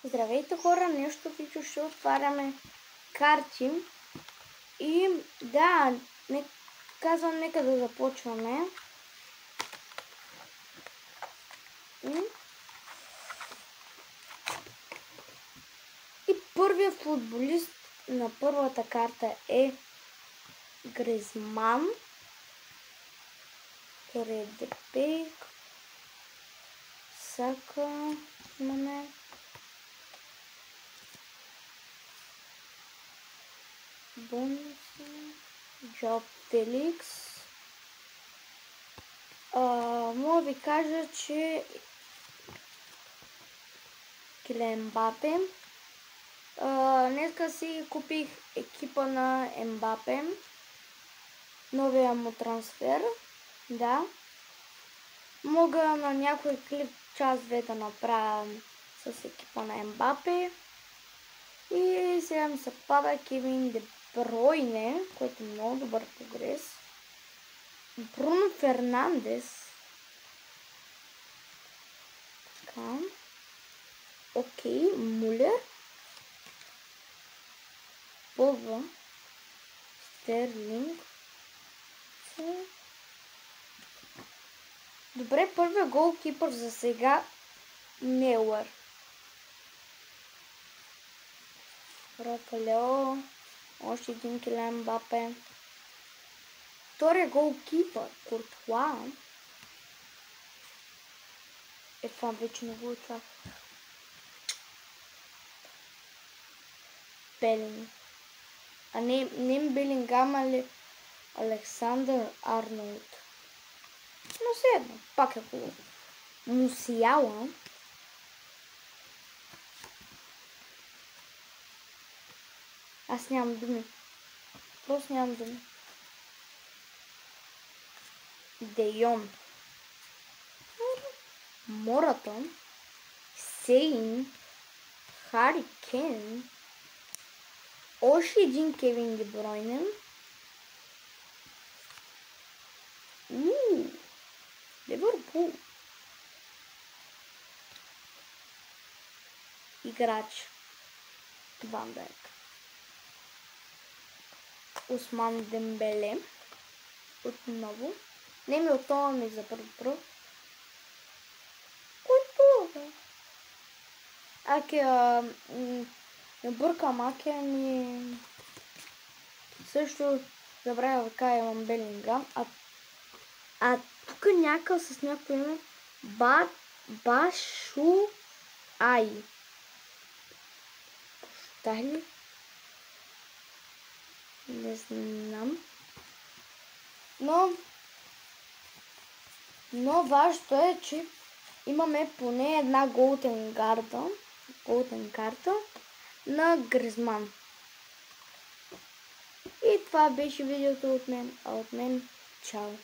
Здравейте хора, нещо Фичо, ще отваряме карти. И да, казвам, нека да започваме. И първият футболист на първата карта е Гризман. Редепек. Сака имаме. Бонуси. Джоб Феликс. Мога да ви кажа, че Килиан Мбапе. Днеска си купих екипа на Мбапе. Новия му трансфер. Да. Мога на някой клип час-две да направя с екипа на Мбапе. И сега ми се пада Кевин Де Бройне, който е много добър прогрес. Бруно Фернандес. Така. Окей, Мулер. Пълва. Стерлинг. Добре, първият голкипър за сега Мелър. Рафалео. Още един Килиан Мбапе. Втория голкипър Куртуа. Това вече не го очаквах. Белинг. А не Белингам, али Александър Арнолд. Но все едно, пак е хубаво. Мусиала. Аз нямам думи. Просто нямам думи. Дейон. Моратон. Сейн. Хари Кейн. Още един Кевин Де Бройне. Ливърпул. Играч. Ван Дайк. Осман Дембеле. Отново. Не ми отново ми за първо. Който бе? Аке, не бъркам, Аке ми... Също забравя да кажа, имам Белингам. А тук някакъв с някакво име Башу Ай. Пощай ли? Не знам. Но важното е, че имаме поне една голден карта на Гризман. И това беше видеото от мен. Чао!